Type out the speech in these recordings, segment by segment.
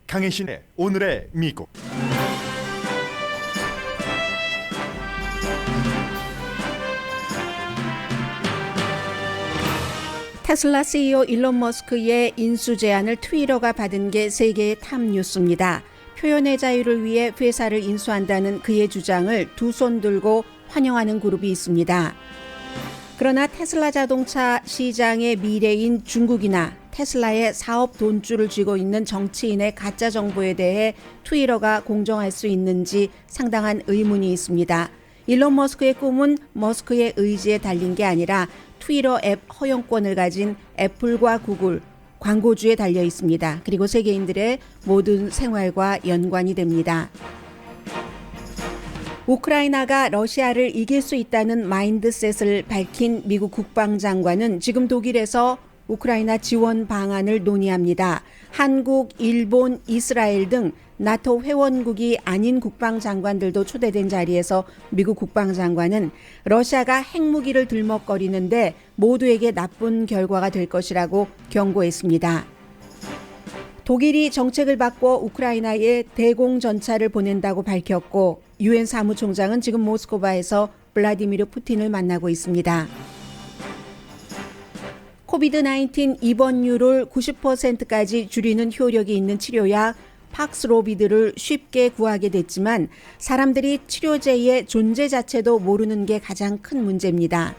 강혜신의 오늘의 미국. 테슬라 CEO 일론 머스크의 인수 제안을 트위터가 받은 게 세계의 탑 뉴스입니다. 표현의 자유를 위해 회사를 인수한다는 그의 주장을 두 손 들고 환영하는 그룹이 있습니다. 그러나 테슬라 자동차 시장의 미래인 중국이나 테슬라의 사업 돈줄을 쥐고 있는 정치인의 가짜 정보에 대해 트위터가 공정할 수 있는지 상당한 의문이 있습니다. 일론 머스크의 꿈은 머스크의 의지에 달린 게 아니라 트위터 앱 허용권을 가진 애플과 구글, 광고주에 달려 있습니다. 그리고 세계인들의 모든 생활과 연관이 됩니다. 우크라이나가 러시아를 이길 수 있다는 마인드셋을 밝힌 미국 국방장관은 지금 독일에서 우크라이나 지원 방안을 논의합니다. 한국, 일본, 이스라엘 등 나토 회원국이 아닌 국방장관들도 초대된 자리에서 미국 국방장관은 러시아가 핵무기를 들먹거리는데 모두에게 나쁜 결과가 될 것이라고 경고했습니다. 독일이 정책을 바꿔 우크라이나에 대공전차를 보낸다고 밝혔고 유엔 사무총장은 지금 모스크바에서 블라디미르 푸틴을 만나고 있습니다. 코비드-19 입원율을 90%까지 줄이는 효력이 있는 치료약 팍스로비드를 쉽게 구하게 됐지만 사람들이 치료제의 존재 자체도 모르는 게 가장 큰 문제입니다.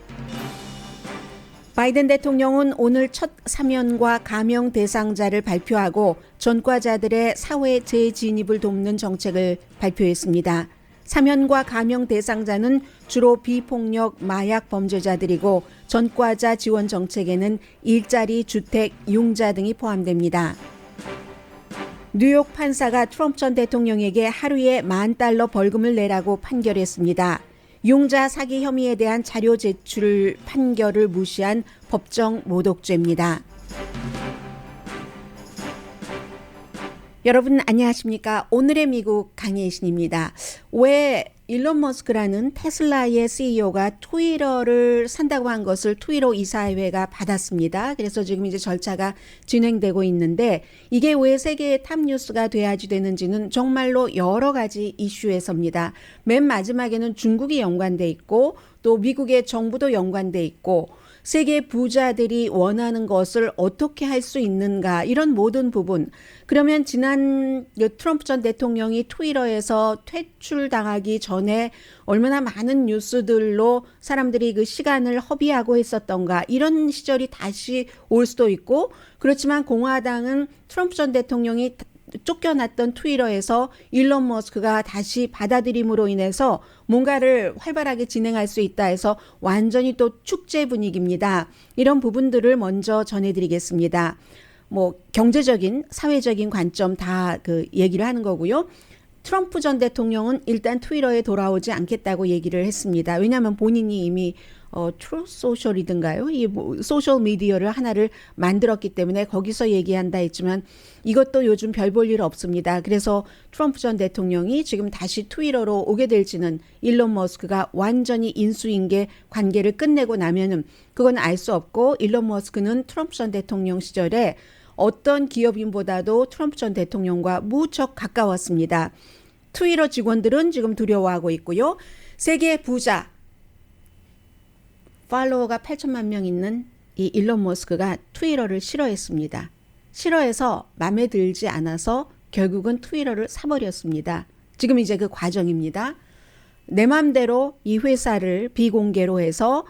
바이든 대통령은 오늘 첫 사면과 감염 대상자를 발표하고 전과자들의 사회 재진입을 돕는 정책을 발표했습니다. 사면과 감염 대상자는 주로 비폭력 마약 범죄자들이고 전과자 지원 정책에는 일자리, 주택, 융자 등이 포함됩니다. 뉴욕 판사가 트럼프 전 대통령에게 하루에 $10,000 벌금을 내라고 판결했습니다. 융자 사기 혐의에 대한 자료 제출 판결을 무시한 법정 모독죄입니다. 여러분 안녕하십니까? 오늘의 미국 강혜신입니다. 왜 일론 머스크라는 테슬라의 CEO가 트위터를 산다고 한 것을 트위터 이사회가 받았습니다. 그래서 지금 이제 절차가 진행되고 있는데 이게 왜 세계의 탑 뉴스가 돼야지 되는지는 정말로 여러 가지 이슈에서입니다. 맨 마지막에는 중국이 연관돼 있고 또 미국의 정부도 연관돼 있고 세계 부자들이 원하는 것을 어떻게 할 수 있는가 이런 모든 부분. 그러면 지난 트럼프 전 대통령이 트위터에서 퇴출당하기 전에 얼마나 많은 뉴스들로 사람들이 그 시간을 허비하고 했었던가 이런 시절이 다시 올 수도 있고 그렇지만 공화당은 트럼프 전 대통령이 쫓겨났던 트위터에서 일론 머스크가 다시 받아들임으로 인해서 뭔가를 활발하게 진행할 수 있다 해서 완전히 또 축제 분위기입니다. 이런 부분들을 먼저 전해드리겠습니다. 경제적인, 사회적인 관점 다 그 얘기를 하는 거고요. 트럼프 전 대통령은 일단 트위터에 돌아오지 않겠다고 얘기를 했습니다. 왜냐하면 본인이 이미 트루스 소셜이든가요? 이 소셜 미디어를 하나를 만들었기 때문에 거기서 얘기한다 했지만 이것도 요즘 별 볼 일 없습니다. 그래서 트럼프 전 대통령이 지금 다시 트위터로 오게 될지는 일론 머스크가 완전히 인수인계 관계를 끝내고 나면은 그건 알 수 없고 일론 머스크는 트럼프 전 대통령 시절에 어떤 기업인보다도 트럼프 전 대통령과 무척 가까웠습니다. 트위터 직원들은 지금 두려워하고 있고요. 세계 부자 팔로워가 8천만 명 있는 이 일론 머스크가 트위터를 싫어했습니다. 싫어해서 마음에 들지 않아서 결국은 트위터를 사버렸습니다. 지금 이제 그 과정입니다. 내 마음대로 이 회사를 비공개로 해서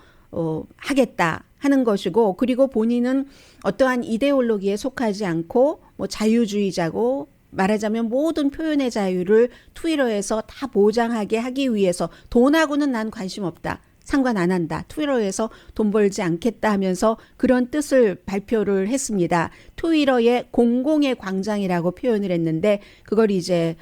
하겠다 하는 것이고 그리고 본인은 어떠한 이데올로기에 속하지 않고 자유주의자고 말하자면 모든 표현의 자유를 트위터에서 다 보장하게 하기 위해서 돈하고는 난 관심 없다. 상관 안 한다. 트위터에서 돈 벌지 않겠다 하면서 그런 뜻을 발표를 했습니다. 트위터의 공공의 광장이라고 표현을 했는데 그걸 이제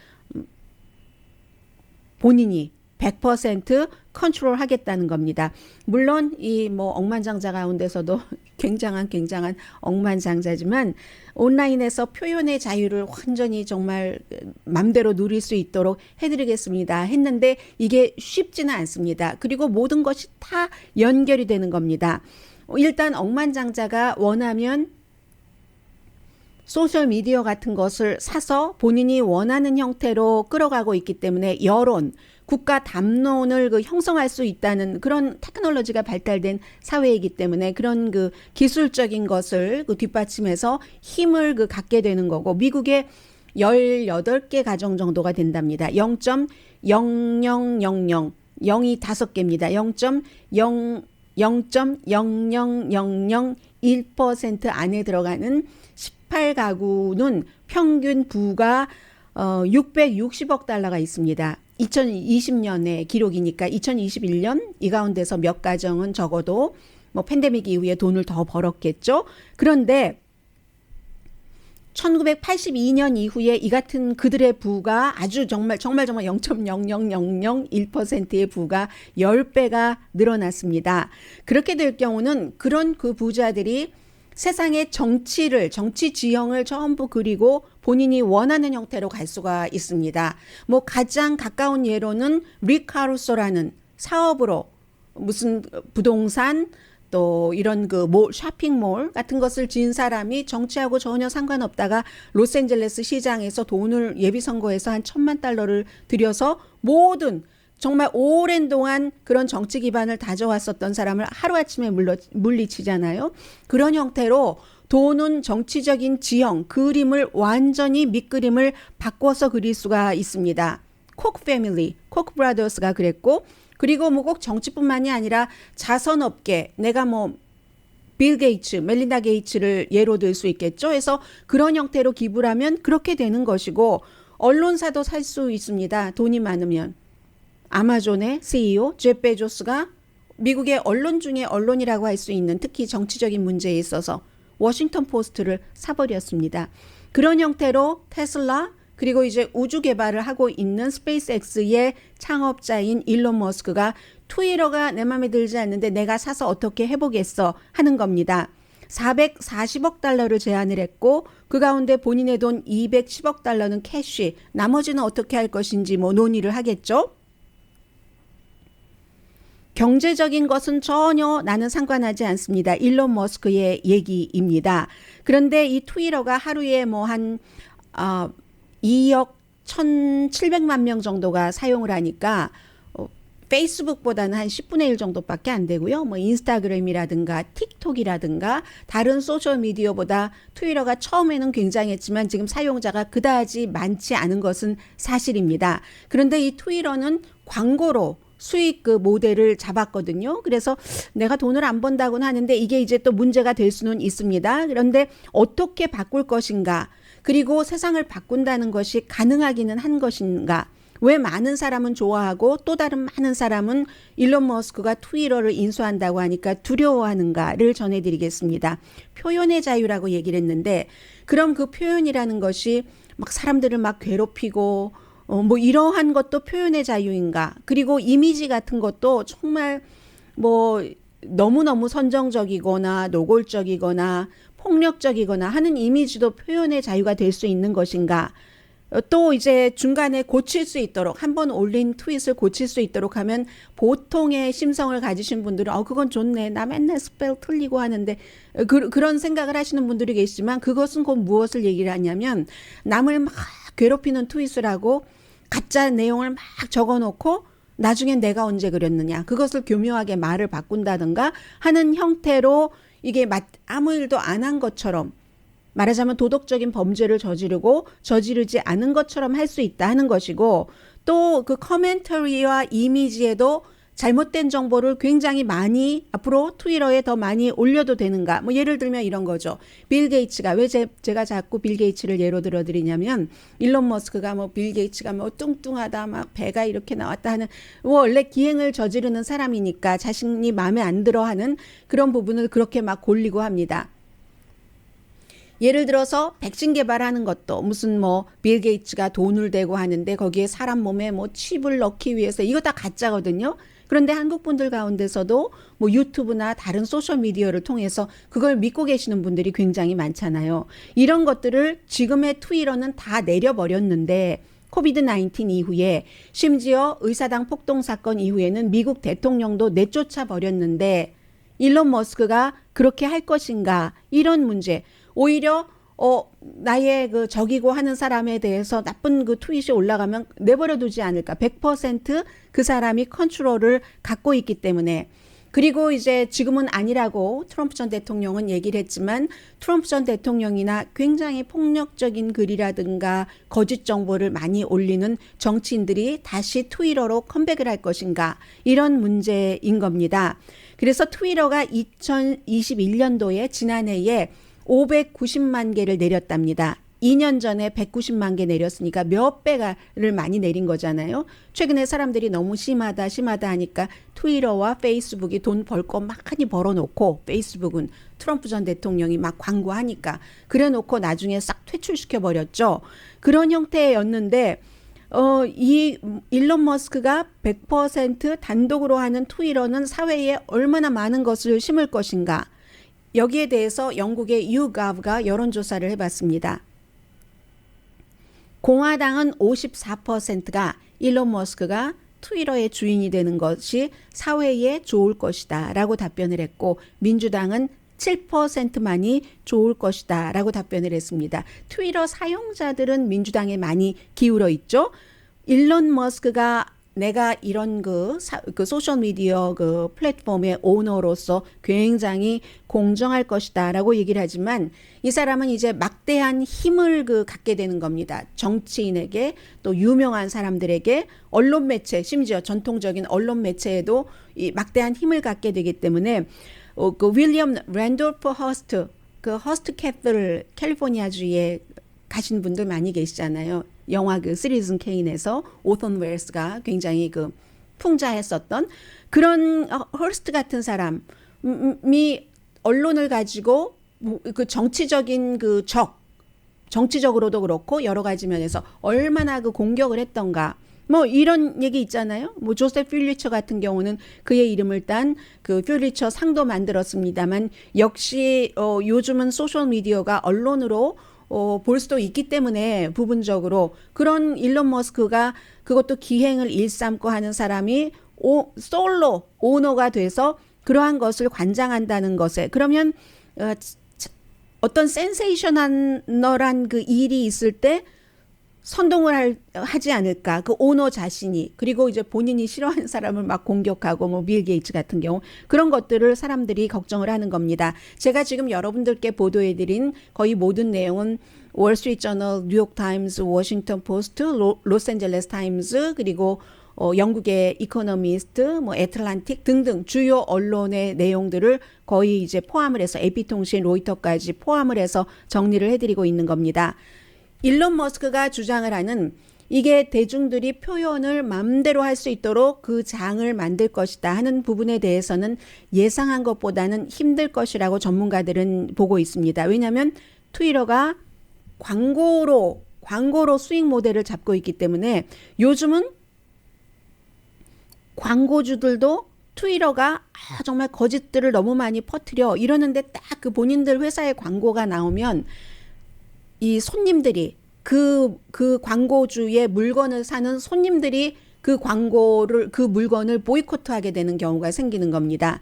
본인이 100% 컨트롤 하겠다는 겁니다. 물론 이 억만장자 가운데서도 굉장한 억만장자지만 온라인에서 표현의 자유를 완전히 정말 맘대로 누릴 수 있도록 해드리겠습니다 했는데 이게 쉽지는 않습니다. 그리고 모든 것이 다 연결이 되는 겁니다. 일단 억만장자가 원하면 소셜미디어 같은 것을 사서 본인이 원하는 형태로 끌어가고 있기 때문에 여론, 국가 담론을 형성할 수 있다는 그런 테크놀로지가 발달된 사회이기 때문에 그런 기술적인 것을 뒷받침해서 힘을 갖게 되는 거고, 미국의 18개 가정 정도가 된답니다. 0.0000 0이 5개입니다. 0.000001% 안에 들어가는 18가구는 평균 부가 660억 달러가 있습니다. 2020년의 기록이니까 2021년 이 가운데서 몇 가정은 적어도 팬데믹 이후에 돈을 더 벌었겠죠. 그런데 1982년 이후에 이 같은 그들의 부가 아주 정말 0.00001%의 부가 10배가 늘어났습니다. 그렇게 될 경우는 그런 부자들이 세상의 정치 지형을 전부 그리고 본인이 원하는 형태로 갈 수가 있습니다. 가장 가까운 예로는 릭 카루소라는 사업으로 무슨 부동산 또 이런 쇼핑몰 같은 것을 지은 사람이 정치하고 전혀 상관없다가 로스앤젤레스 시장에서 돈을 예비선거에서 한 $1,000만 들여서 모든 정말 오랜 동안 그런 정치 기반을 다져왔었던 사람을 하루아침에 물리치잖아요. 그런 형태로 돈은 정치적인 지형, 그림을 완전히 밑그림을 바꿔서 그릴 수가 있습니다. 콕 패밀리, 콕 브라더스가 그랬고, 그리고 꼭 정치뿐만이 아니라 자선업계, 내가 빌 게이츠, 멜린다 게이츠를 예로 들 수 있겠죠. 그래서 그런 형태로 기부를 하면 그렇게 되는 것이고, 언론사도 살 수 있습니다. 돈이 많으면. 아마존의 CEO 제프 베조스가 미국의 언론 중에 언론이라고 할 수 있는 특히 정치적인 문제에 있어서 워싱턴 포스트를 사버렸습니다. 그런 형태로 테슬라, 그리고 이제 우주 개발을 하고 있는 스페이스X의 창업자인 일론 머스크가 트위터가 내 마음에 들지 않는데 내가 사서 어떻게 해보겠어 하는 겁니다. 440억 달러를 제안을 했고 그 가운데 본인의 돈 210억 달러는 캐시, 나머지는 어떻게 할 것인지 논의를 하겠죠. 경제적인 것은 전혀 나는 상관하지 않습니다. 일론 머스크의 얘기입니다. 그런데 이 트위터가 하루에 한 2억 1,700만 명 정도가 사용을 하니까 페이스북보다는 한 10분의 1 정도밖에 안 되고요. 인스타그램이라든가 틱톡이라든가 다른 소셜미디어보다 트위터가 처음에는 굉장했지만 지금 사용자가 그다지 많지 않은 것은 사실입니다. 그런데 이 트위터는 광고로 수익 모델을 잡았거든요. 그래서 내가 돈을 안 번다고는 하는데 이게 이제 또 문제가 될 수는 있습니다. 그런데 어떻게 바꿀 것인가? 그리고 세상을 바꾼다는 것이 가능하기는 한 것인가? 왜 많은 사람은 좋아하고 또 다른 많은 사람은 일론 머스크가 트위터를 인수한다고 하니까 두려워하는가를 전해드리겠습니다. 표현의 자유라고 얘기를 했는데 그럼 그 표현이라는 것이 사람들을 괴롭히고 이러한 것도 표현의 자유인가? 그리고 이미지 같은 것도 정말 너무너무 선정적이거나 노골적이거나 폭력적이거나 하는 이미지도 표현의 자유가 될 수 있는 것인가? 또 이제 중간에 고칠 수 있도록 한번 올린 트윗을 고칠 수 있도록 하면 보통의 심성을 가지신 분들은 그건 좋네. 나 맨날 스펠 틀리고 하는데 그런 생각을 하시는 분들이 계시지만 그것은 곧 무엇을 얘기를 하냐면 남을 괴롭히는 트윗을 하고 가짜 내용을 적어놓고 나중엔 내가 언제 그랬느냐. 그것을 교묘하게 말을 바꾼다든가 하는 형태로 이게 아무 일도 안 한 것처럼 말하자면 도덕적인 범죄를 저지르지 않은 것처럼 할 수 있다 하는 것이고 또 그 커멘터리와 이미지에도 잘못된 정보를 굉장히 많이 앞으로 트위터에 더 많이 올려도 되는가? 예를 들면 이런 거죠. 빌 게이츠가 왜 제가 자꾸 빌 게이츠를 예로 들어드리냐면 일론 머스크가 빌 게이츠가 뚱뚱하다 배가 이렇게 나왔다 하는 원래 기행을 저지르는 사람이니까 자신이 마음에 안 들어 하는 그런 부분을 그렇게 골리고 합니다. 예를 들어서 백신 개발하는 것도 무슨 빌 게이츠가 돈을 대고 하는데 거기에 사람 몸에 칩을 넣기 위해서 이거 다 가짜거든요. 그런데 한국 분들 가운데서도 유튜브나 다른 소셜미디어를 통해서 그걸 믿고 계시는 분들이 굉장히 많잖아요. 이런 것들을 지금의 트위터는 다 내려버렸는데 코비드 19 이후에 심지어 의사당 폭동 사건 이후에는 미국 대통령도 내쫓아 버렸는데 일론 머스크가 그렇게 할 것인가 이런 문제. 오히려 나의 그 적이고 하는 사람에 대해서 나쁜 그 트윗이 올라가면 내버려 두지 않을까. 100%그 사람이 컨트롤을 갖고 있기 때문에. 그리고 이제 지금은 아니라고 트럼프 전 대통령은 얘기를 했지만 트럼프 전 대통령이나 굉장히 폭력적인 글이라든가 거짓 정보를 많이 올리는 정치인들이 다시 트위터로 컴백을 할 것인가 이런 문제인 겁니다. 그래서 트위터가 2021년도에 지난해에 590만 개를 내렸답니다. 2년 전에 190만 개 내렸으니까 몇 배를 많이 내린 거잖아요. 최근에 사람들이 너무 심하다 하니까 트위터와 페이스북이 돈 벌 거 많이 벌어놓고 페이스북은 트럼프 전 대통령이 막 광고하니까 그래놓고 나중에 싹 퇴출시켜버렸죠. 그런 형태였는데 이 일론 머스크가 100% 단독으로 하는 트위터는 사회에 얼마나 많은 것을 심을 것인가. 여기에 대해서 영국의 YouGov가 여론조사를 해봤습니다. 공화당은 54%가 일론 머스크가 트위터의 주인이 되는 것이 사회에 좋을 것이다 라고 답변을 했고 민주당은 7%만이 좋을 것이다 라고 답변을 했습니다. 트위터 사용자들은 민주당에 많이 기울어 있죠. 일론 머스크가 내가 이런 그 소셜미디어 그 플랫폼의 오너로서 굉장히 공정할 것이다 라고 얘기를 하지만 이 사람은 이제 막대한 힘을 갖게 되는 겁니다. 정치인에게 또 유명한 사람들에게 언론 매체 심지어 전통적인 언론 매체에도 이 막대한 힘을 갖게 되기 때문에 그 윌리엄 랜돌프 허스트 그 허스트 캐슬 캘리포니아주에 가신 분들 많이 계시잖아요. 영화 그 시리즌 케인에서 오선 웰스가 굉장히 그 풍자했었던 그런 허스트 같은 사람이 언론을 가지고 그 정치적인 그 정치적으로도 그렇고 여러 가지 면에서 얼마나 그 공격을 했던가. 뭐 이런 얘기 있잖아요. 뭐 조셉 퓰리처 같은 경우는 그의 이름을 딴 그 퓰리처 상도 만들었습니다만 역시 요즘은 소셜 미디어가 언론으로 볼 수도 있기 때문에 부분적으로 그런 일론 머스크가 그것도 기행을 일삼고 하는 사람이 솔로 오너가 돼서 그러한 것을 관장한다는 것에 그러면 어떤 센세이셔널한 그 일이 있을 때 선동을 하지 않을까 그 오너 자신이 그리고 이제 본인이 싫어하는 사람을 막 공격하고 뭐 빌 게이츠 같은 경우 그런 것들을 사람들이 걱정을 하는 겁니다. 제가 지금 여러분들께 보도해드린 거의 모든 내용은 월스트리트저널, 뉴욕타임스, 워싱턴 포스트, 로스앤젤레스 타임스 그리고 영국의 이코노미스트, 뭐 애틀란틱 등등 주요 언론의 내용들을 거의 이제 포함을 해서 AP통신, 로이터까지 포함을 해서 정리를 해드리고 있는 겁니다. 일론 머스크가 주장을 하는 이게 대중들이 표현을 마음대로 할 수 있도록 그 장을 만들 것이다 하는 부분에 대해서는 예상한 것보다는 힘들 것이라고 전문가들은 보고 있습니다. 왜냐하면 트위터가 광고로 수익 모델을 잡고 있기 때문에 요즘은 광고주들도 트위터가 정말 거짓들을 너무 많이 퍼뜨려 이러는데 딱 그 본인들 회사의 광고가 나오면 이 손님들이 그 광고주의 물건을 사는 손님들이 그 물건을 보이콧하게 되는 경우가 생기는 겁니다.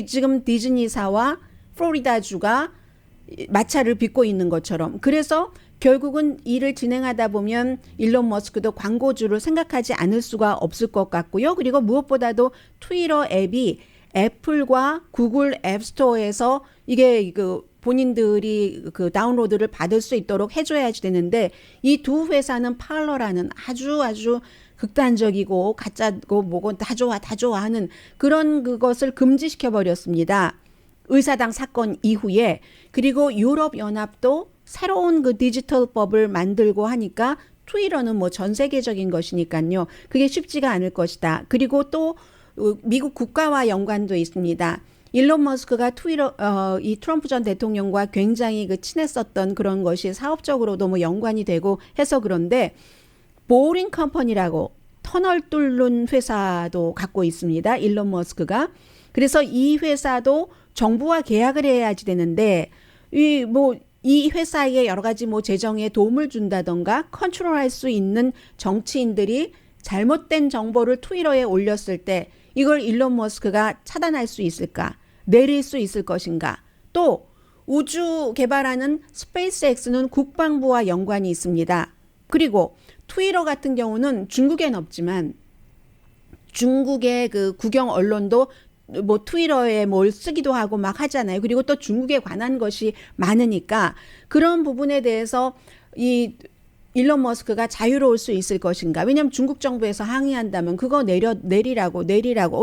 지금 디즈니사와 플로리다주가 마찰을 빚고 있는 것처럼. 그래서 결국은 일을 진행하다 보면 일론 머스크도 광고주를 생각하지 않을 수가 없을 것 같고요. 그리고 무엇보다도 트위터 앱이 애플과 구글 앱스토어에서 이게 본인들이 그 다운로드를 받을 수 있도록 해줘야지 되는데 이 두 회사는 팔러라는 아주 극단적이고 가짜고 뭐고 다 좋아 하는 그런 그것을 금지시켜 버렸습니다. 의사당 사건 이후에. 그리고 유럽 연합도 새로운 그 디지털법을 만들고 하니까 트위터는 뭐 전 세계적인 것이니까요. 그게 쉽지가 않을 것이다. 그리고 또 미국 국가와 연관도 있습니다. 일론 머스크가 이 트럼프 전 대통령과 굉장히 친했었던 그런 것이 사업적으로도 뭐 연관이 되고 해서 그런데 보링 컴퍼니라고 터널 뚫는 회사도 갖고 있습니다. 일론 머스크가. 그래서 이 회사도 정부와 계약을 해야지 되는데 이 회사에 여러 가지 뭐 재정에 도움을 준다던가 컨트롤할 수 있는 정치인들이 잘못된 정보를 트위터에 올렸을 때 이걸 일론 머스크가 차단할 수 있을까? 내릴 수 있을 것인가? 또 우주 개발하는 스페이스X는 국방부와 연관이 있습니다. 그리고 트위터 같은 경우는 중국엔 없지만 중국의 그 국영 언론도 뭐 트위터에 뭘 쓰기도 하고 막 하잖아요. 그리고 또 중국에 관한 것이 많으니까 그런 부분에 대해서 이 일론 머스크가 자유로울 수 있을 것인가. 왜냐하면 중국 정부에서 항의한다면 그거 내리라고.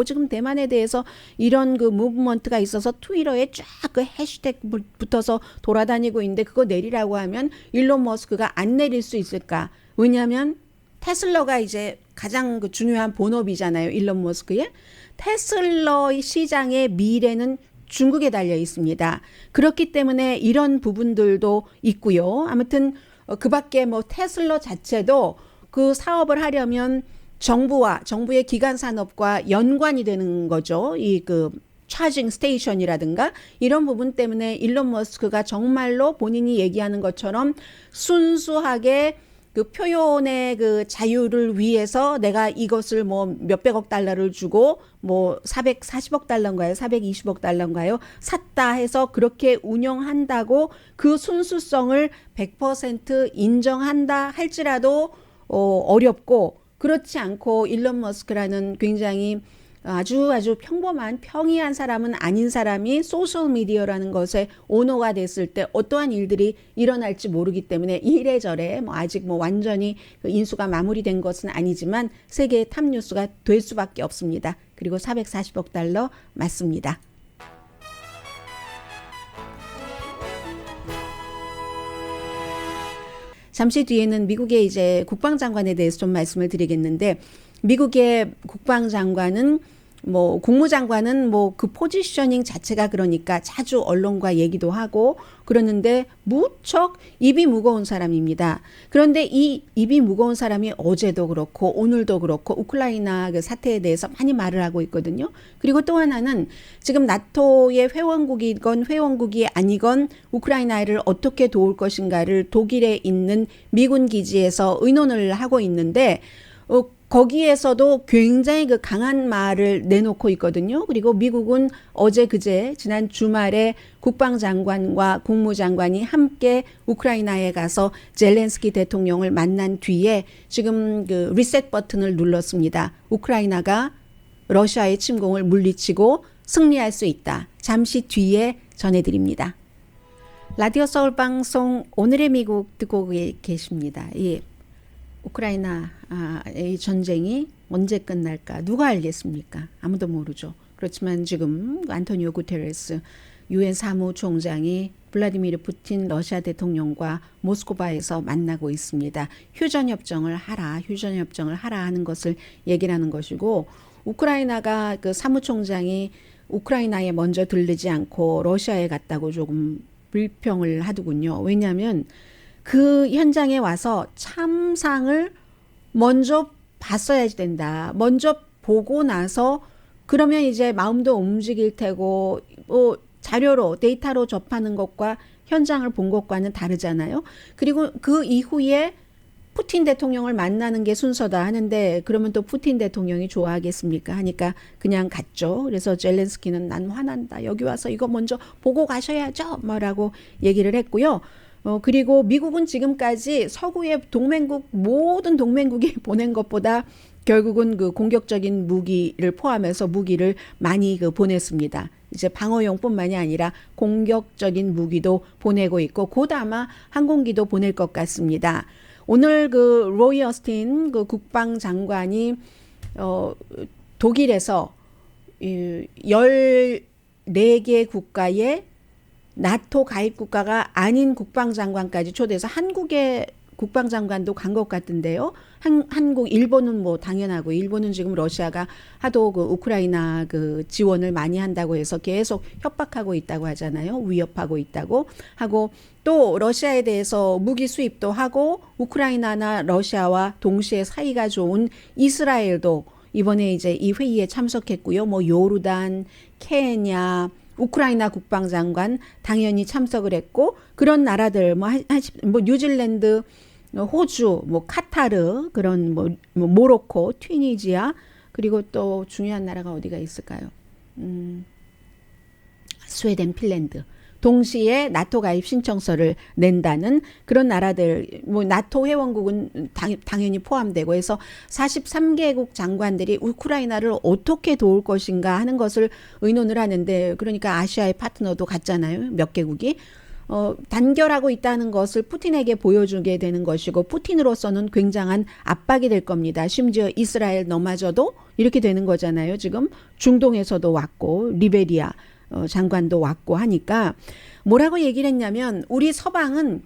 지금 대만에 대해서 이런 그 무브먼트가 있어서 트위터에 쫙 그 해시태그 붙어서 돌아다니고 있는데 그거 내리라고 하면 일론 머스크가 안 내릴 수 있을까. 왜냐하면 테슬라가 이제 가장 그 중요한 본업이잖아요. 일론 머스크의. 테슬라 시장의 미래는 중국에 달려 있습니다. 그렇기 때문에 이런 부분들도 있고요. 아무튼 그 밖에 뭐 테슬라 자체도 그 사업을 하려면 정부의 기간 산업과 연관이 되는 거죠. 이 그 차징 스테이션이라든가 이런 부분 때문에 일론 머스크가 정말로 본인이 얘기하는 것처럼 순수하게 그 표현의 그 자유를 위해서 내가 이것을 뭐 몇백억 달러를 주고 뭐 440억 달러인가요? 420억 달러인가요? 샀다 해서 그렇게 운영한다고 그 순수성을 100% 인정한다 할지라도 어렵고 그렇지 않고 일론 머스크라는 굉장히 아주 평범한 평이한 사람은 아닌 사람이 소셜미디어라는 것에 오너가 됐을 때 어떠한 일들이 일어날지 모르기 때문에 이래저래 뭐 아직 뭐 완전히 인수가 마무리된 것은 아니지만 세계의 탑뉴스가 될 수밖에 없습니다. 그리고 440억 달러 맞습니다. 잠시 뒤에는 미국의 이제 국방장관에 대해서 좀 말씀을 드리겠는데 미국의 국방장관은 뭐 국무장관은 뭐 그 포지셔닝 자체가 그러니까 자주 언론과 얘기도 하고 그러는데 무척 입이 무거운 사람입니다. 그런데 이 입이 무거운 사람이 어제도 그렇고 오늘도 그렇고 우크라이나 그 사태에 대해서 많이 말을 하고 있거든요. 그리고 또 하나는 지금 나토의 회원국이건 회원국이 아니건 우크라이나를 어떻게 도울 것인가를 독일에 있는 미군 기지에서 의논을 하고 있는데 거기에서도 굉장히 그 강한 말을 내놓고 있거든요. 그리고 미국은 어제 그제 지난 주말에 국방장관과 국무장관이 함께 우크라이나에 가서 젤렌스키 대통령을 만난 뒤에 지금 그 리셋 버튼을 눌렀습니다. 우크라이나가 러시아의 침공을 물리치고 승리할 수 있다. 잠시 뒤에 전해드립니다. 라디오 서울 방송 오늘의 미국 듣고 계십니다. 예. 우크라이나의 전쟁이 언제 끝날까? 누가 알겠습니까? 아무도 모르죠. 그렇지만 지금 안토니오 구테레스 유엔 사무총장이 블라디미르 푸틴 러시아 대통령과 모스크바에서 만나고 있습니다. 휴전협정을 하라 하는 것을 얘기를 하는 것이고 우크라이나가 그 사무총장이 우크라이나에 먼저 들르지 않고 러시아에 갔다고 조금 불평을 하더군요. 왜냐하면 그 현장에 와서 참상을 먼저 봤어야 된다. 먼저 보고 나서 그러면 이제 마음도 움직일 테고 자료로 데이터로 접하는 것과 현장을 본 것과는 다르잖아요. 그리고 그 이후에 푸틴 대통령을 만나는 게 순서다 하는데 그러면 또 푸틴 대통령이 좋아하겠습니까? 하니까 그냥 갔죠. 그래서 젤렌스키는 난 화난다. 여기 와서 이거 먼저 보고 가셔야죠. 뭐라고 얘기를 했고요. 그리고 미국은 지금까지 서구의 모든 동맹국이 보낸 것보다 결국은 그 공격적인 무기를 포함해서 무기를 많이 보냈습니다. 이제 방어용뿐만이 아니라 공격적인 무기도 보내고 있고 곧 아마 항공기도 보낼 것 같습니다. 오늘 그 로이 어스틴 그 국방장관이 독일에서 14개 국가의 나토 가입 국가가 아닌 국방장관까지 초대해서 한국의 국방장관도 간 것 같은데요. 한국, 일본은 뭐 당연하고 일본은 지금 러시아가 하도 그 우크라이나 그 지원을 많이 한다고 해서 계속 협박하고 있다고 하잖아요. 위협하고 있다고 하고 또 러시아에 대해서 무기 수입도 하고 우크라이나나 러시아와 동시에 사이가 좋은 이스라엘도 이번에 이제 이 회의에 참석했고요. 뭐 요르단, 케냐, 우크라이나 국방장관 당연히 참석을 했고 그런 나라들 뭐 뉴질랜드, 호주, 뭐 카타르 그런 뭐 모로코, 튀니지아 그리고 또 중요한 나라가 어디가 있을까요? 스웨덴, 핀란드. 동시에 나토 가입 신청서를 낸다는 그런 나라들, 뭐 나토 회원국은 당연히 포함되고 해서 43개국 장관들이 우크라이나를 어떻게 도울 것인가 하는 것을 의논을 하는데, 그러니까 아시아의 파트너도 같잖아요. 몇 개국이. 단결하고 있다는 것을 푸틴에게 보여주게 되는 것이고, 푸틴으로서는 굉장한 압박이 될 겁니다. 심지어 이스라엘 너마저도 이렇게 되는 거잖아요. 지금 중동에서도 왔고 리베리아 장관도 왔고 하니까 뭐라고 얘기를 했냐면, 우리 서방은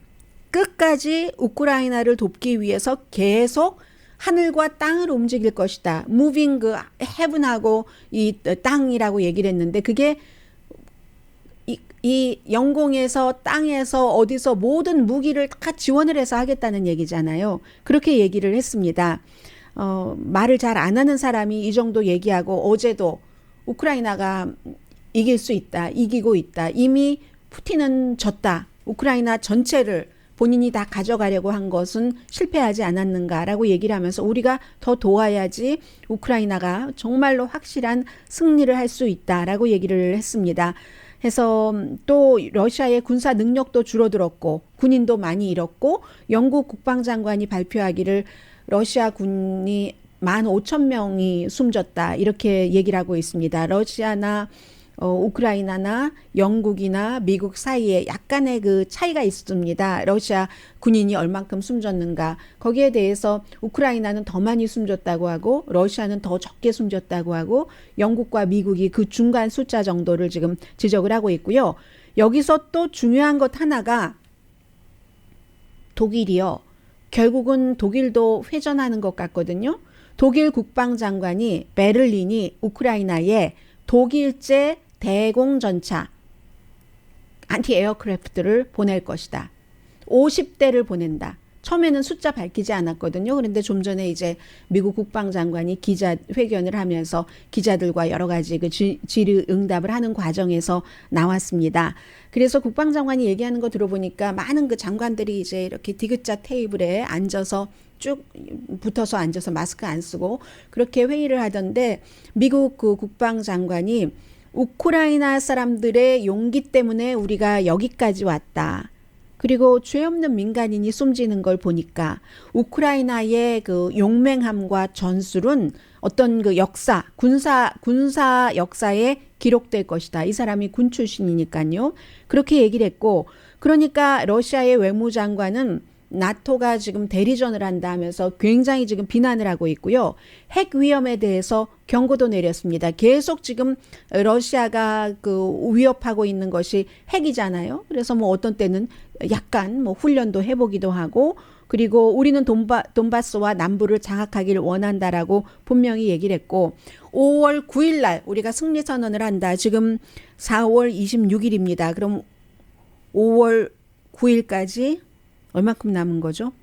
끝까지 우크라이나를 돕기 위해서 계속 하늘과 땅을 움직일 것이다. Moving 그 heaven하고 이 땅이라고 얘기를 했는데, 그게 이 영공에서 땅에서 어디서 모든 무기를 다 지원을 해서 하겠다는 얘기잖아요. 그렇게 얘기를 했습니다. 말을 잘 안 하는 사람이 이 정도 얘기하고, 어제도 우크라이나가 이길 수 있다, 이기고 있다, 이미 푸틴은 졌다, 우크라이나 전체를 본인이 다 가져가려고 한 것은 실패하지 않았는가라고 얘기를 하면서, 우리가 더 도와야지 우크라이나가 정말로 확실한 승리를 할 수 있다라고 얘기를 했습니다. 해서 또 러시아의 군사 능력도 줄어들었고 군인도 많이 잃었고, 영국 국방장관이 발표하기를 러시아 군이 15,000명이 숨졌다 이렇게 얘기를 하고 있습니다. 러시아나 우크라이나나 영국이나 미국 사이에 약간의 그 차이가 있습니다. 러시아 군인이 얼만큼 숨졌는가. 거기에 대해서 우크라이나는 더 많이 숨졌다고 하고 러시아는 더 적게 숨졌다고 하고, 영국과 미국이 그 중간 숫자 정도를 지금 지적을 하고 있고요. 여기서 또 중요한 것 하나가 독일이요. 결국은 독일도 회전하는 것 같거든요. 독일 국방장관이 베를린이 우크라이나에 독일제 대공전차 안티에어크래프트를 보낼 것이다. 50대를 보낸다. 처음에는 숫자 밝히지 않았거든요. 그런데 좀 전에 이제 미국 국방장관이 기자회견을 하면서 기자들과 여러 가지 그 질의응답을 하는 과정에서 나왔습니다. 그래서 국방장관이 얘기하는 거 들어보니까 많은 그 장관들이 이제 이렇게 디귿자 테이블에 앉아서 쭉 붙어서 앉아서 마스크 안 쓰고 그렇게 회의를 하던데, 미국 그 국방장관이 우크라이나 사람들의 용기 때문에 우리가 여기까지 왔다. 그리고 죄 없는 민간인이 숨지는 걸 보니까 우크라이나의 그 용맹함과 전술은 어떤 그 역사, 군사 역사에 기록될 것이다. 이 사람이 군 출신이니까요. 그렇게 얘기를 했고, 그러니까 러시아의 외무장관은 나토가 지금 대리전을 한다 하면서 굉장히 지금 비난을 하고 있고요. 핵 위험에 대해서 경고도 내렸습니다. 계속 지금 러시아가 그 위협하고 있는 것이 핵이잖아요. 그래서 뭐 어떤 때는 약간 뭐 훈련도 해보기도 하고, 그리고 우리는 돈바스와 남부를 장악하기를 원한다라고 분명히 얘기를 했고, 5월 9일 날 우리가 승리 선언을 한다. 지금 4월 26일입니다. 그럼 5월 9일까지 얼마큼 남은 거죠?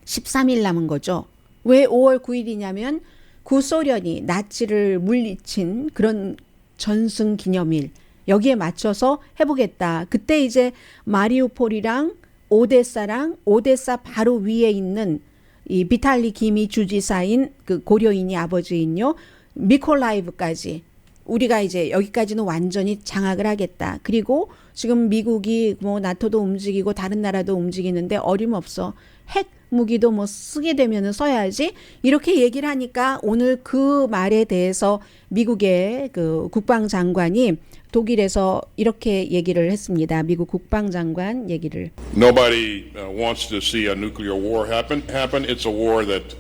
13일 남은 거죠. 왜 5월 9일이냐면 구소련이 나치를 물리친 그런 전승 기념일, 여기에 맞춰서 해보겠다. 그때 이제 마리우폴이랑 오데사 바로 위에 있는 이 비탈리 기미 주지사인 그 고려인이 아버지인요, 미콜라이브까지 우리가 이제 여기까지는 완전히 장악을 하겠다. 그리고 지금 미국이 뭐 나토도 움직이고 다른 나라도 움직이는데 어림없어 핵 무기도 뭐 쓰게 되면은 써야지, 이렇게 얘기를 하니까 오늘 그 말에 대해서 미국의 그 국방장관이 독일에서 이렇게 얘기를 했습니다. 미국 국방장관 얘기를. Nobody wants to see a nuclear war happen. It's a war that,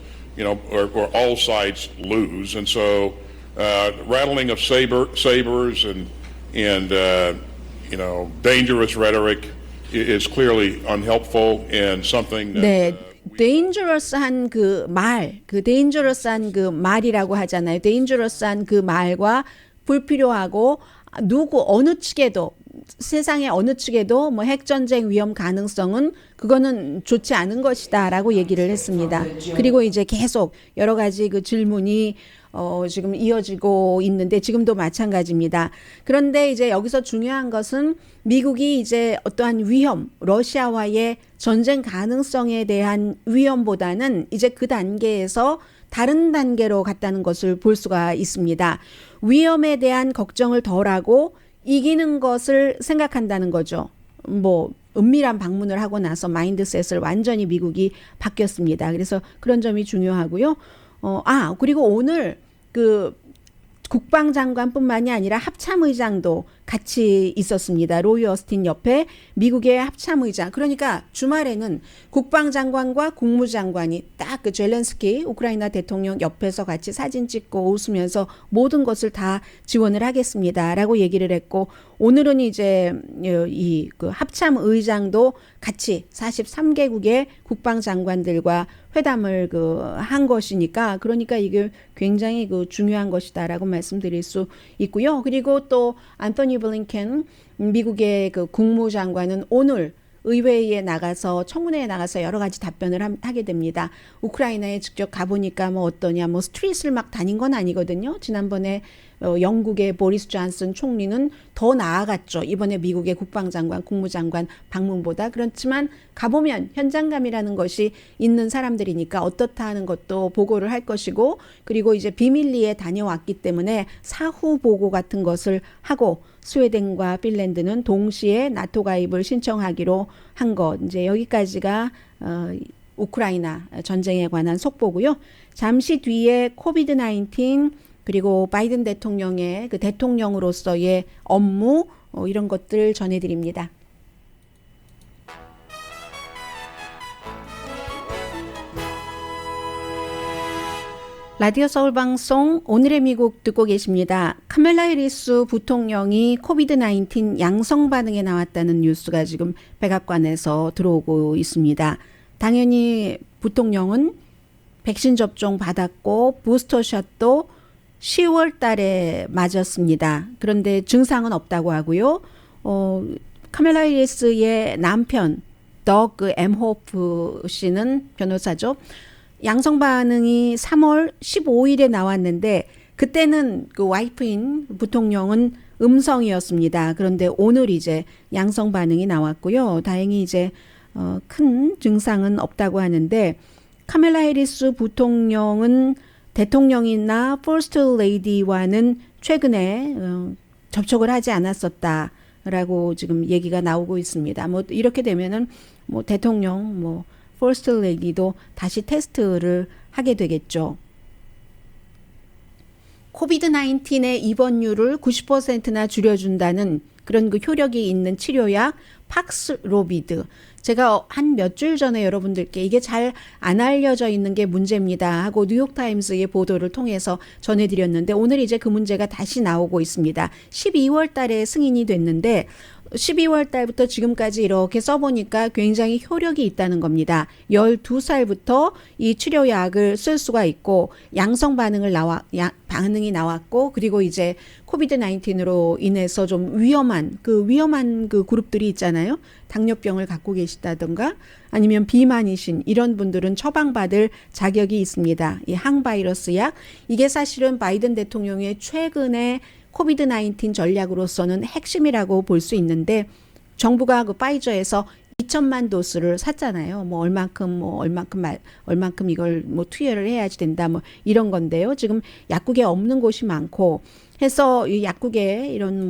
or all sides lose, and so rattling of sabers and dangerous rhetoric is clearly unhelpful and something that. 네. dangerous한 그 말, 그 dangerous한 그 말이라고 하잖아요. dangerous한 그 말과 불필요하고 어느 측에도, 세상의 어느 측에도 뭐 핵전쟁 위험 가능성은 그거는 좋지 않은 것이다라고 얘기를 했습니다. 그리고 이제 계속 여러 가지 그 질문이 지금 이어지고 있는데 지금도 마찬가지입니다. 그런데 이제 여기서 중요한 것은 미국이 이제 어떠한 위험, 러시아와의 전쟁 가능성에 대한 위험보다는 이제 그 단계에서 다른 단계로 갔다는 것을 볼 수가 있습니다. 위험에 대한 걱정을 덜하고 이기는 것을 생각한다는 거죠. 뭐 은밀한 방문을 하고 나서 마인드셋을 완전히 미국이 바뀌었습니다. 그래서 그런 점이 중요하고요. 그리고 오늘 그 국방장관뿐만이 아니라 합참의장도 같이 있었습니다. 로이 어스틴 옆에 미국의 합참의장. 그러니까 주말에는 국방장관과 국무장관이 딱 그 젤렌스키 우크라이나 대통령 옆에서 같이 사진 찍고 웃으면서 모든 것을 다 지원을 하겠습니다라고 얘기를 했고, 오늘은 이제 이 그 합참의장도 같이 43개국의 국방장관들과 회담을 한 것이니까, 그러니까 이게 굉장히 중요한 것이다라고 말씀드릴 수 있고요. 그리고 또 안토니 블링켄 미국의 국무장관은 오늘 의회에 나가서 청문회에 나가서 여러 가지 답변을 하게 됩니다. 우크라이나에 직접 가보니까 뭐 어떠냐, 뭐 스트릿을 막 다닌 건 아니거든요. 지난번에 영국의 보리스 존슨 총리는 더 나아갔죠. 이번에 미국의 국방장관, 국무장관 방문보다. 그렇지만 가보면 현장감이라는 것이 있는 사람들이니까 어떻다 하는 것도 보고를 할 것이고, 그리고 이제 비밀리에 다녀왔기 때문에 사후 보고 같은 것을 하고, 스웨덴과 핀란드는 동시에 나토 가입을 신청하기로 한 것. 이제 여기까지가 우크라이나 전쟁에 관한 속보고요. 잠시 뒤에 코비드 19 그리고 바이든 대통령의 대통령으로서의 업무 이런 것들 전해드립니다. 라디오 서울 방송 오늘의 미국 듣고 계십니다. 카멜라 해리스 부통령이 코비드 19 양성 반응에 나왔다는 뉴스가 지금 백악관에서 들어오고 있습니다. 당연히 부통령은 백신 접종 받았고 부스터샷도 10월 달에 맞았습니다. 그런데 증상은 없다고 하고요. 카멜라 해리스의 남편 더그 엠호프 씨는 변호사죠. 양성 반응이 3월 15일에 나왔는데 그때는 그 와이프인 부통령은 음성이었습니다. 그런데 오늘 이제 양성 반응이 나왔고요. 다행히 이제 큰 증상은 없다고 하는데, 카멜라 해리스 부통령은 대통령이나 퍼스트 레이디와는 최근에 접촉을 하지 않았었다라고 지금 얘기가 나오고 있습니다. 뭐 이렇게 되면은 뭐 대통령 퍼스트 레이디도 다시 테스트를 하게 되겠죠. 코비드 19의 입원율을 90%나 줄여준다는 그런 효력이 있는 치료약 팍스로비드. 제가 한 몇 주일 전에 여러분들께 이게 잘 안 알려져 있는 게 문제입니다 하고 뉴욕타임스의 보도를 통해서 전해드렸는데, 오늘 이제 그 문제가 다시 나오고 있습니다. 12월 달에 승인이 됐는데 12월 달부터 지금까지 이렇게 써보니까 굉장히 효력이 있다는 겁니다. 12살부터 이 치료약을 쓸 수가 있고 양성 반응이 나왔고, 그리고 이제 코비드 19으로 인해서 좀 위험한 그룹들이 있잖아요. 당뇨병을 갖고 계시다던가 아니면 비만이신 이런 분들은 처방받을 자격이 있습니다. 이 항바이러스 약, 이게 사실은 바이든 대통령의 최근에 코비드 19 전략으로서는 핵심이라고 볼 수 있는데, 정부가 파이저에서 2천만 도스를 샀잖아요. 얼만큼 이걸 투여를 해야지 된다. 이런 건데요. 지금 약국에 없는 곳이 많고 해서 이 약국에 이런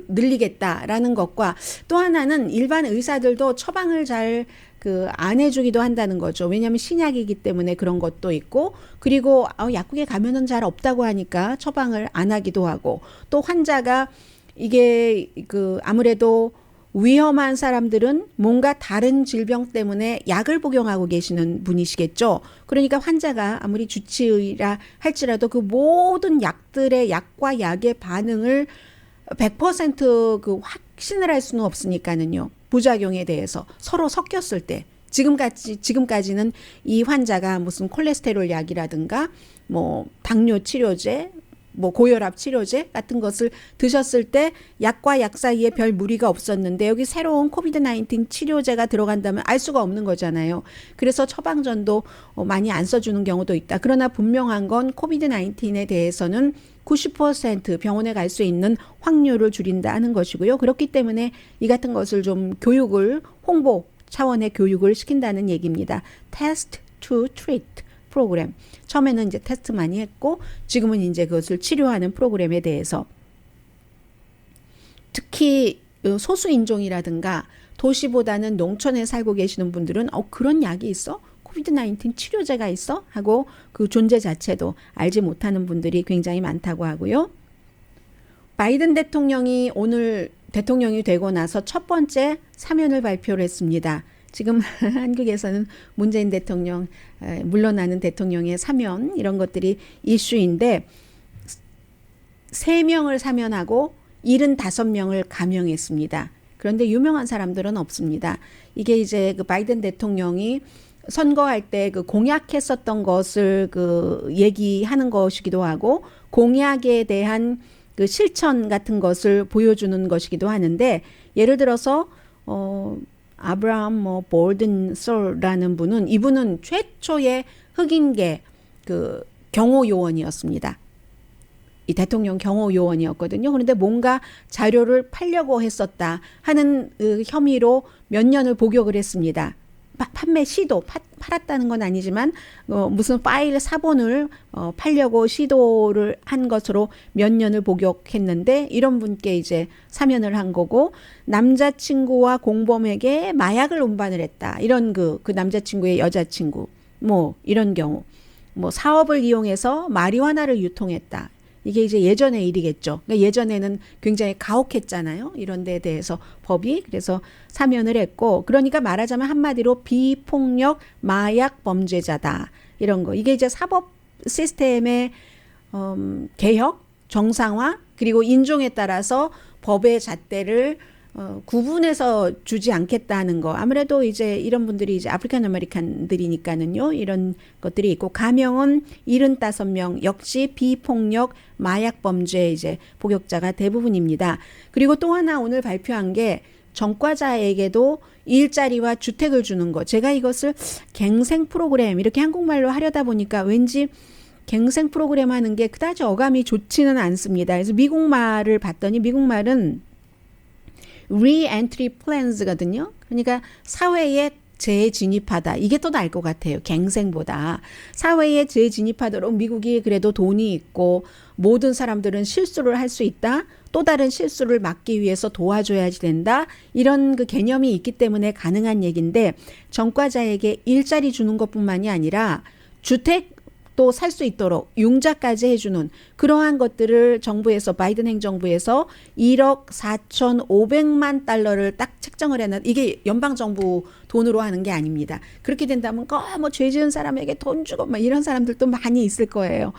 늘리겠다라는 것과, 또 하나는 일반 의사들도 처방을 잘 안 해주기도 한다는 거죠. 왜냐하면 신약이기 때문에 그런 것도 있고, 그리고 약국에 가면은 잘 없다고 하니까 처방을 안 하기도 하고, 또 환자가 이게 아무래도 위험한 사람들은 뭔가 다른 질병 때문에 약을 복용하고 계시는 분이시겠죠. 그러니까 환자가 아무리 주치의라 할지라도 그 모든 약과 약의 반응을 100% 확신을 할 수는 없으니까는요. 부작용에 대해서 서로 섞였을 때, 지금까지는 이 환자가 무슨 콜레스테롤 약이라든가 당뇨 치료제, 고혈압 치료제 같은 것을 드셨을 때 약과 약 사이에 별 무리가 없었는데, 여기 새로운 코비드 19 치료제가 들어간다면 알 수가 없는 거잖아요. 그래서 처방전도 많이 안 써주는 경우도 있다. 그러나 분명한 건 코비드 19에 대해서는 90% 병원에 갈 수 있는 확률을 줄인다 하는 것이고요. 그렇기 때문에 이 같은 것을 좀 홍보 차원의 교육을 시킨다는 얘기입니다. Test to Treat 프로그램. 처음에는 이제 테스트 많이 했고, 지금은 이제 그것을 치료하는 프로그램에 대해서. 특히 소수인종이라든가 도시보다는 농촌에 살고 계시는 분들은 그런 약이 있어? 코비드-19 치료제가 있어? 하고 그 존재 자체도 알지 못하는 분들이 굉장히 많다고 하고요. 바이든 대통령이 오늘 대통령이 되고 나서 첫 번째 사면을 발표를 했습니다. 지금 한국에서는 문재인 대통령 물러나는 대통령의 사면 이런 것들이 이슈인데 3명을 사면하고 75명을 감형했습니다. 그런데 유명한 사람들은 없습니다. 이게 이제 그 바이든 대통령이 선거할 때 그 공약했었던 것을 그 얘기하는 것이기도 하고 공약에 대한 그 실천 같은 것을 보여주는 것이기도 하는데 예를 들어서 아브라함 볼든 솔라는 분은 이분은 최초의 흑인계 그 경호 요원이었습니다. 이 대통령 경호 요원이었거든요. 그런데 뭔가 자료를 팔려고 했었다 하는 혐의로 몇 년을 복역을 했습니다. 판매 시도 팔았다는 건 아니지만 무슨 파일 사본을 팔려고 시도를 한 것으로 몇 년을 복역했는데 이런 분께 이제 사면을 한 거고 남자친구와 공범에게 마약을 운반을 했다. 이런 그 남자친구의 여자친구 뭐 이런 경우 뭐 사업을 이용해서 마리화나를 유통했다. 이게 이제 예전의 일이겠죠. 그러니까 예전에는 굉장히 가혹했잖아요. 이런 데에 대해서 법이. 그래서 사면을 했고 그러니까 말하자면 한마디로 비폭력 마약 범죄자다. 이런 거. 이게 이제 사법 시스템의 개혁, 정상화 그리고 인종에 따라서 법의 잣대를 구분해서 주지 않겠다는 거. 아무래도 이제 이런 분들이 이제 아프리칸 아메리칸들이니까는요. 이런 것들이 있고 감형은 75명 역시 비폭력 마약 범죄 이제 복역자가 대부분입니다. 그리고 또 하나 오늘 발표한 게 전과자에게도 일자리와 주택을 주는 거. 제가 이것을 갱생 프로그램 이렇게 한국말로 하려다 보니까 왠지 갱생 프로그램 하는 게 그다지 어감이 좋지는 않습니다. 그래서 미국 말을 봤더니 미국 말은 re-entry plans거든요. 그러니까 사회에 재진입하다. 이게 더 나을 것 같아요. 갱생보다. 사회에 재진입하도록 미국이 그래도 돈이 있고 모든 사람들은 실수를 할 수 있다. 또 다른 실수를 막기 위해서 도와줘야지 된다. 이런 그 개념이 있기 때문에 가능한 얘기인데 전과자에게 일자리 주는 것뿐만이 아니라 주택 또 살 수 있도록 융자까지 해주는 그러한 것들을 정부에서 바이든 행정부에서 1억 4,500만 달러를 딱 책정을 해놨. 이게 연방정부 돈으로 하는 게 아닙니다. 그렇게 된다면 뭐 죄 지은 사람에게 돈 주고 막 이런 사람들도 많이 있을 거예요.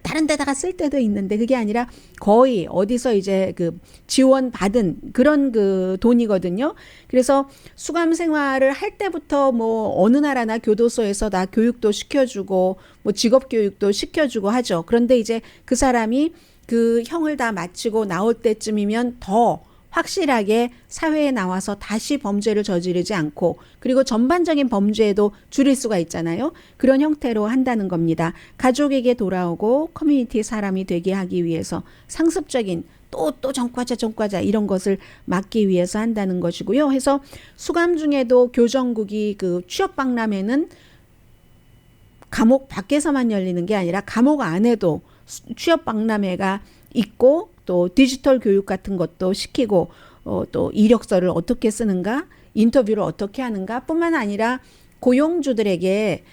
다른 데다가 쓸 때도 있는데 그게 아니라 거의 어디서 이제 그 지원 받은 그런 그 돈이거든요. 그래서 수감 생활을 할 때부터 뭐 어느 나라나 교도소에서 다 교육도 시켜주고 뭐 직업 교육도 시켜주고 하죠. 그런데 이제 그 사람이 그 형을 다 마치고 나올 때쯤이면 더 확실하게 사회에 나와서 다시 범죄를 저지르지 않고 그리고 전반적인 범죄에도 줄일 수가 있잖아요. 그런 형태로 한다는 겁니다. 가족에게 돌아오고 커뮤니티 사람이 되게 하기 위해서 상습적인 또 전과자 이런 것을 막기 위해서 한다는 것이고요. 해서 수감 중에도 교정국이 그 취업 박람회는 감옥 밖에서만 열리는 게 아니라 감옥 안에도 취업 박람회가 있고 또 디지털 교육 같은 것도 시키고 또 이력서를 어떻게 쓰는가 인터뷰를 어떻게 하는가 뿐만 아니라 고용주들에게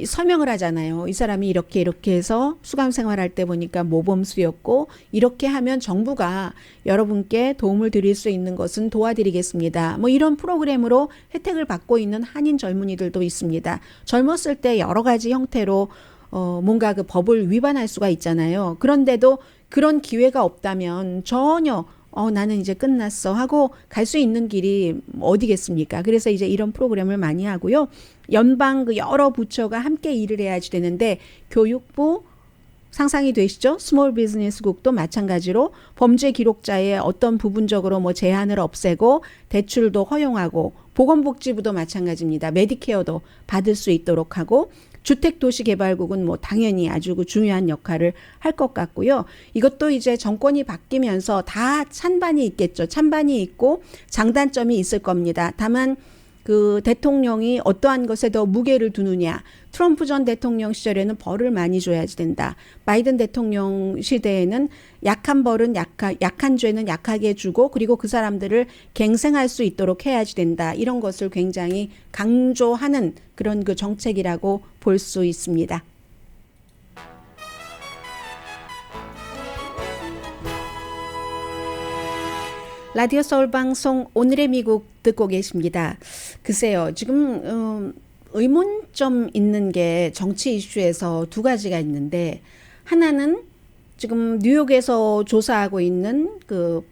설명을 하잖아요. 이 사람이 이렇게 해서 수감 생활할 때 보니까 모범수였고 이렇게 하면 정부가 여러분께 도움을 드릴 수 있는 것은 도와드리겠습니다. 뭐 이런 프로그램으로 혜택을 받고 있는 한인 젊은이들도 있습니다. 젊었을 때 여러 가지 형태로 뭔가 그 법을 위반할 수가 있잖아요. 그런데도 그런 기회가 없다면 전혀 나는 이제 끝났어 하고 갈 수 있는 길이 어디겠습니까? 그래서 이제 이런 프로그램을 많이 하고요. 연방 그 여러 부처가 함께 일을 해야지 되는데 교육부 상상이 되시죠? 스몰 비즈니스국도 마찬가지로 범죄 기록자의 어떤 부분적으로 뭐 제한을 없애고 대출도 허용하고 보건복지부도 마찬가지입니다. 메디케어도 받을 수 있도록 하고 주택도시개발국은 뭐 당연히 아주 중요한 역할을 할 것 같고요. 이것도 이제 정권이 바뀌면서 다 찬반이 있겠죠. 찬반이 있고 장단점이 있을 겁니다. 다만 그 대통령이 어떠한 것에 더 무게를 두느냐. 트럼프 전 대통령 시절에는 벌을 많이 줘야지 된다. 바이든 대통령 시대에는 약한 벌은 약한 죄는 약하게 주고 그리고 그 사람들을 갱생할 수 있도록 해야지 된다. 이런 것을 굉장히 강조하는 그런 그 정책이라고 볼 수 있습니다. 라디오 서울 방송 오늘의 미국 듣고 계십니다. 글쎄요, 지금 의문점 있는 게 정치 이슈에서 두 가지가 있는데 하나는 지금 뉴욕에서 조사하고 있는 그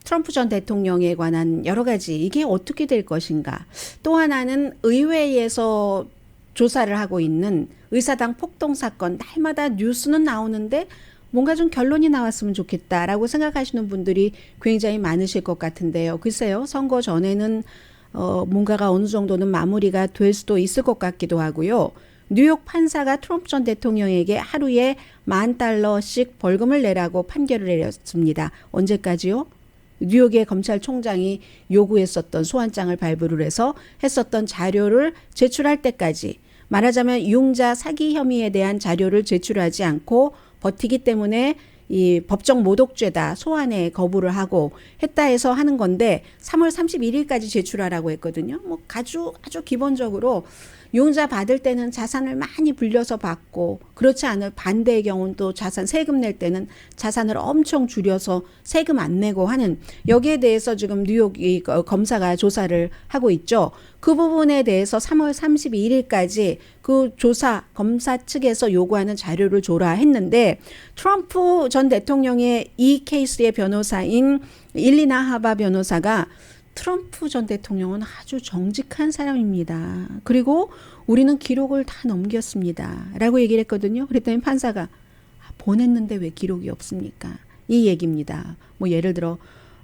트럼프 전 대통령에 관한 여러 가지 이게 어떻게 될 것인가. 또 하나는 의회에서 조사를 하고 있는 의사당 폭동 사건 날마다 뉴스는 나오는데 뭔가 좀 결론이 나왔으면 좋겠다라고 생각하시는 분들이 굉장히 많으실 것 같은데요. 글쎄요, 선거 전에는 뭔가가 어느 정도는 마무리가 될 수도 있을 것 같기도 하고요. 뉴욕 판사가 트럼프 전 대통령에게 하루에 $10,000씩 벌금을 내라고 판결을 내렸습니다. 언제까지요? 뉴욕의 검찰총장이 요구했었던 소환장을 발부를 해서 했었던 자료를 제출할 때까지, 말하자면 유흥자 사기 혐의에 대한 자료를 제출하지 않고 버티기 때문에 이 법정 모독죄다 소환에 거부를 하고 했다 해서 하는 건데 3월 31일까지 제출하라고 했거든요. 뭐 아주 기본적으로 유흥자 받을 때는 자산을 많이 불려서 받고 그렇지 않을 반대의 경우는 또 자산 세금 낼 때는 자산을 엄청 줄여서 세금 안 내고 하는, 여기에 대해서 지금 뉴욕 검사가 조사를 하고 있죠. 그 부분에 대해서 3월 31일까지 그 조사 검사 측에서 요구하는 자료를 줘라 했는데 트럼프 전 대통령의 이 케이스의 변호사인 일리나 하바 변호사가 트럼프 전 대통령은 아주 정직한 사람입니다. 그리고 우리는 기록을 다 넘겼습니다. 라고 얘기를 했거든요. 그랬더니 판사가 보냈는데 왜 기록이 없습니까? 이 얘기입니다. 뭐 예를 들어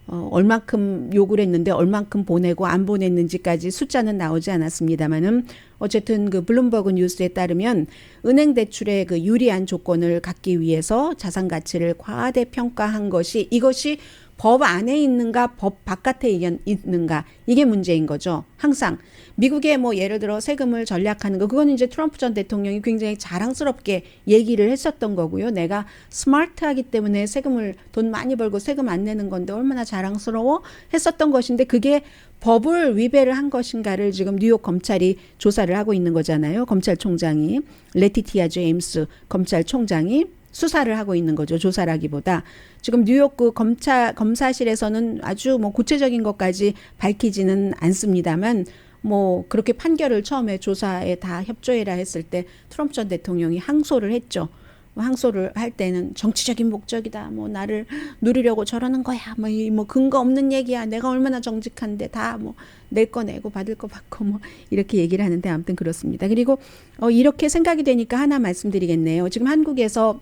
얼만큼 요구를 했는데 얼만큼 보내고 안 보냈는지까지 숫자는 나오지 않았습니다만은 어쨌든 그 블룸버그 뉴스에 따르면 은행 대출의 그 유리한 조건을 갖기 위해서 자산 가치를 과대평가한 것이, 이것이 법 안에 있는가 법 바깥에 있는가, 이게 문제인 거죠. 항상 미국의 뭐 예를 들어 세금을 전략하는 거, 그거는 이제 트럼프 전 대통령이 굉장히 자랑스럽게 얘기를 했었던 거고요. 내가 스마트하기 때문에 세금을 돈 많이 벌고 세금 안 내는 건데 얼마나 자랑스러워 했었던 것인데 그게 법을 위배를 한 것인가를 지금 뉴욕 검찰이 조사를 하고 있는 거잖아요. 검찰총장이 레티티아 제임스 검찰총장이 수사를 하고 있는 거죠. 조사라기보다. 지금 뉴욕 그 검사실에서는 아주 뭐 구체적인 것까지 밝히지는 않습니다만 뭐 그렇게 판결을 처음에 조사에 다 협조해라 했을 때 트럼프 전 대통령이 항소를 했죠. 항소를 할 때는 정치적인 목적이다. 뭐 나를 누리려고 저러는 거야. 뭐 근거 없는 얘기야. 내가 얼마나 정직한데 다 뭐 낼 거 내고 받을 거 받고 뭐 이렇게 얘기를 하는데 아무튼 그렇습니다. 그리고 이렇게 생각이 되니까 하나 말씀드리겠네요. 지금 한국에서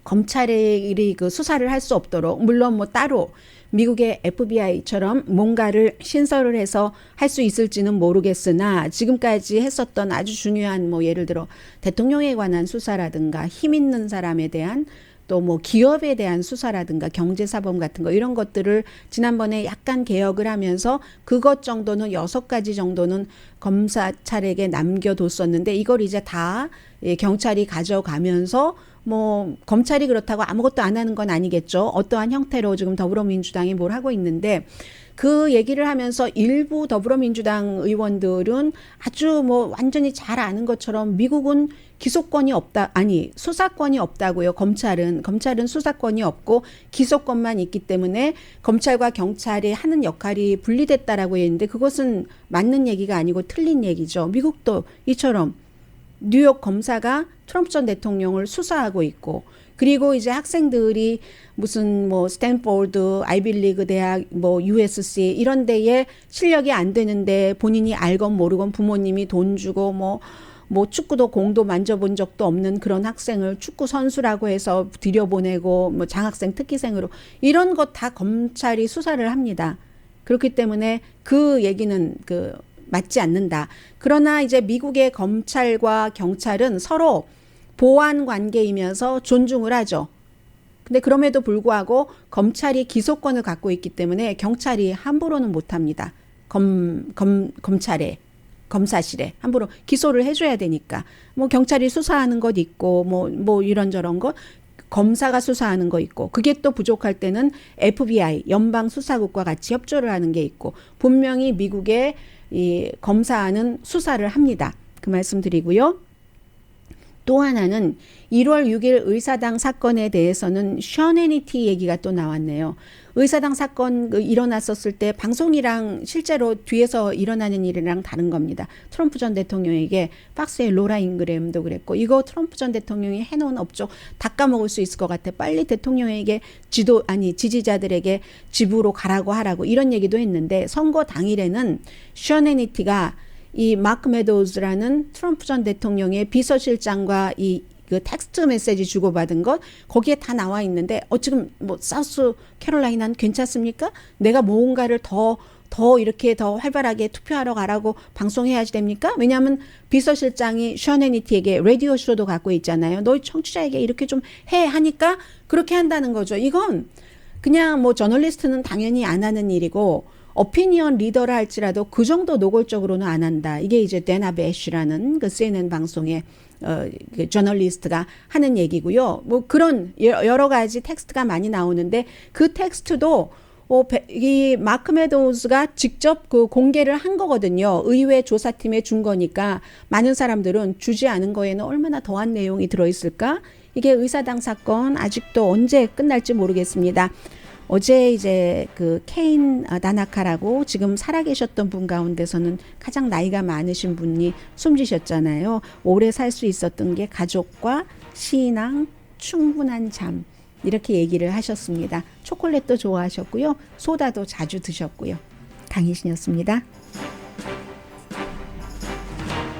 검찰이 그 수사를 할 수 없도록, 물론 뭐 따로 미국의 FBI처럼 뭔가를 신설을 해서 할 수 있을지는 모르겠으나 지금까지 했었던 아주 중요한 뭐 예를 들어 대통령에 관한 수사라든가 힘 있는 사람에 대한 또 뭐 기업에 대한 수사라든가 경제사범 같은 거 이런 것들을 지난번에 약간 개혁을 하면서 그것 정도는 6가지 정도는 검사찰에게 남겨뒀었는데 이걸 이제 다 경찰이 가져가면서 뭐 검찰이 그렇다고 아무것도 안 하는 건 아니겠죠. 어떠한 형태로 지금 더불어민주당이 뭘 하고 있는데 그 얘기를 하면서 일부 더불어민주당 의원들은 아주 뭐 완전히 잘 아는 것처럼 미국은 기소권이 없다, 아니 수사권이 없다고요. 검찰은 수사권이 없고 기소권만 있기 때문에 검찰과 경찰이 하는 역할이 분리됐다라고 했는데 그것은 맞는 얘기가 아니고 틀린 얘기죠. 미국도 이처럼 뉴욕 검사가 트럼프 전 대통령을 수사하고 있고, 그리고 이제 학생들이 무슨 뭐 스탠포드, 아이비리그 대학, 뭐 USC 이런 데에 실력이 안 되는데 본인이 알건 모르건 부모님이 돈 주고 뭐 축구도 공도 만져본 적도 없는 그런 학생을 축구 선수라고 해서 들여보내고 뭐 장학생 특기생으로 이런 것 다 검찰이 수사를 합니다. 그렇기 때문에 그 얘기는 맞지 않는다. 그러나 이제 미국의 검찰과 경찰은 서로 보완 관계이면서 존중을 하죠. 근데 그럼에도 불구하고 검찰이 기소권을 갖고 있기 때문에 경찰이 함부로는 못합니다. 검찰에 검사실에 함부로 기소를 해줘야 되니까 뭐 경찰이 수사하는 것 있고 뭐 이런저런 거 검사가 수사하는 거 있고 그게 또 부족할 때는 FBI 연방 수사국과 같이 협조를 하는 게 있고 분명히 미국의 이 검사는 수사를 합니다. 그 말씀 드리고요. 또 하나는 1월 6일 의사당 사건에 대해서는 션 해니티 얘기가 또 나왔네요. 의사당 사건 일어났었을 때 방송이랑 실제로 뒤에서 일어나는 일이랑 다른 겁니다. 트럼프 전 대통령에게 박스의 로라 잉그램도 그랬고 이거 트럼프 전 대통령이 해놓은 업적 다 까먹을 수 있을 것 같아. 빨리 대통령에게 지지자들에게 집으로 가라고 하라고 이런 얘기도 했는데 선거 당일에는 션 해니티가 이 마크 메도우즈라는 트럼프 전 대통령의 비서실장과 그 텍스트 메시지 주고받은 것 거기에 다 나와 있는데 지금 뭐 사우스 캐롤라이나는 괜찮습니까? 내가 뭔가를 더 이렇게 더 활발하게 투표하러 가라고 방송해야지 됩니까? 왜냐하면 비서실장이 션 해니티에게 라디오 쇼도 갖고 있잖아요. 너희 청취자에게 이렇게 좀 해 하니까 그렇게 한다는 거죠. 이건 그냥 뭐 저널리스트는 당연히 안 하는 일이고 오피니언 리더라 할지라도 그 정도 노골적으로는 안 한다. 이게 이제 데나 베쉬라는 그 CNN 방송의 그 저널리스트가 하는 얘기고요. 뭐 그런 여러 가지 텍스트가 많이 나오는데 그 텍스트도 이 마크 메도우즈가 직접 그 공개를 한 거거든요. 의회 조사팀에 준 거니까 많은 사람들은 주지 않은 거에는 얼마나 더한 내용이 들어있을까? 이게 의사당 사건 아직도 언제 끝날지 모르겠습니다. 어제 이제 그 케인 다나카라고 지금 살아계셨던 분 가운데서는 가장 나이가 많으신 분이 숨지셨잖아요. 오래 살 수 있었던 게 가족과 신앙, 충분한 잠 이렇게 얘기를 하셨습니다. 초콜릿도 좋아하셨고요. 소다도 자주 드셨고요. 강희신이었습니다.